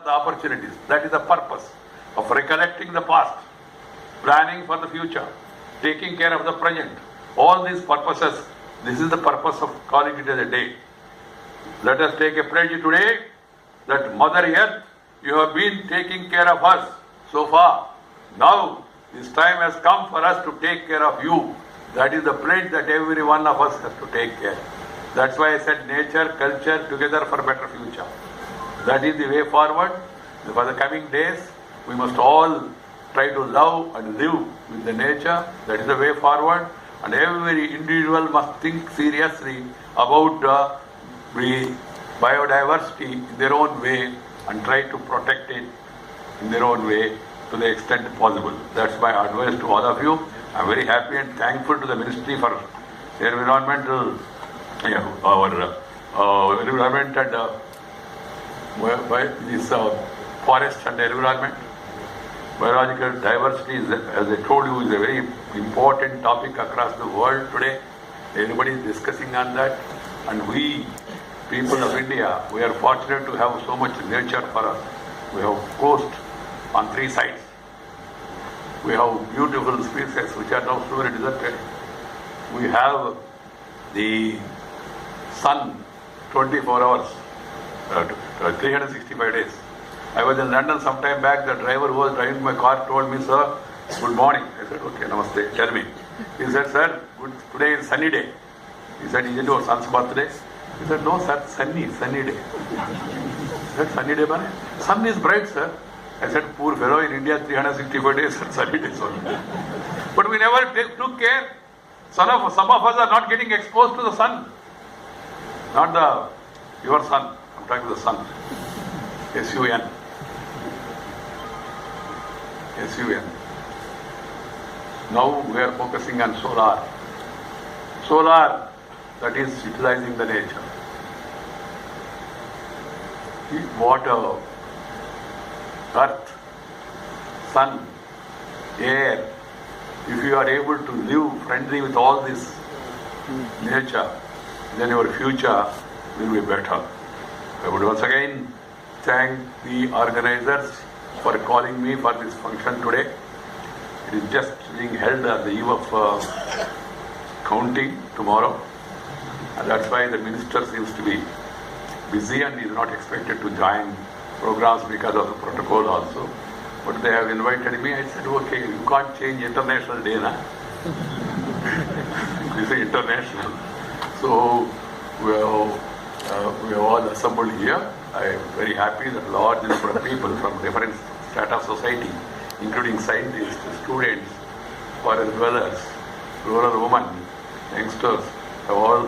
the opportunities. That is the purpose of recollecting the past, planning for the future, taking care of the present. All these purposes, this is the purpose of calling it as a day. Let us take a pledge today that Mother Earth, you have been taking care of us so far. Now, this time has come for us to take care of you. That is the pledge that every one of us has to take care. That's why I said nature, culture, together for a better future. That is the way forward. For the coming days, we must all try to love and live with the nature. That is the way forward. And every individual must think seriously about the biodiversity in their own way and try to protect it in their own way to the extent possible. That's my advice to all of you. I'm very happy and thankful to the Ministry for Environmental, our environment and this forest and environment. Biological diversity, as I told you, is a very important topic across the world today. Everybody is discussing on that. And we, people of India, we are fortunate to have so much nature for us. We have coast on 3 sides. We have beautiful spaces which are now slowly deserted. We have the sun 24 hours, 365 days. I was in London some time back. The driver who was driving my car told me, "Sir, good morning." I said, "Okay, namaste, tell me." He said, "Sir, today is sunny day." He said, "Is it your son's birthday?" He said, "No, sir, sunny day." I said, "Sunny day, man? Sun is bright, sir." I said, "Poor fellow, in India 364 days are sunny days only." But we never took care. Some of us are not getting exposed to the sun. Not your sun. I'm talking to the sun. S-U-N. S-U-N. Now we are focusing on solar. Solar, that is utilizing the nature. Water, earth, sun, air. If you are able to live friendly with all this nature, then your future will be better. I would once again thank the organizers for calling me for this function today. It is just being held at the eve of counting tomorrow. And that's why the minister seems to be busy and is not expected to join programs because of the protocol also. But they have invited me. I said, "Okay, you can't change International Day, na?" This is international. So we are all assembled here. I am very happy that large number of people from different strata of society, including scientists, students, forest dwellers, rural women, youngsters, have all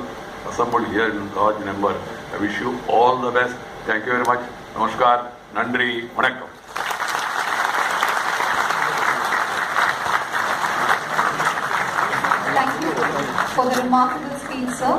assembled here in large number. I wish you all the best. Thank you very much. Namaskar. Nandri. Vanakkam. Thank you for the remarkable speech, sir.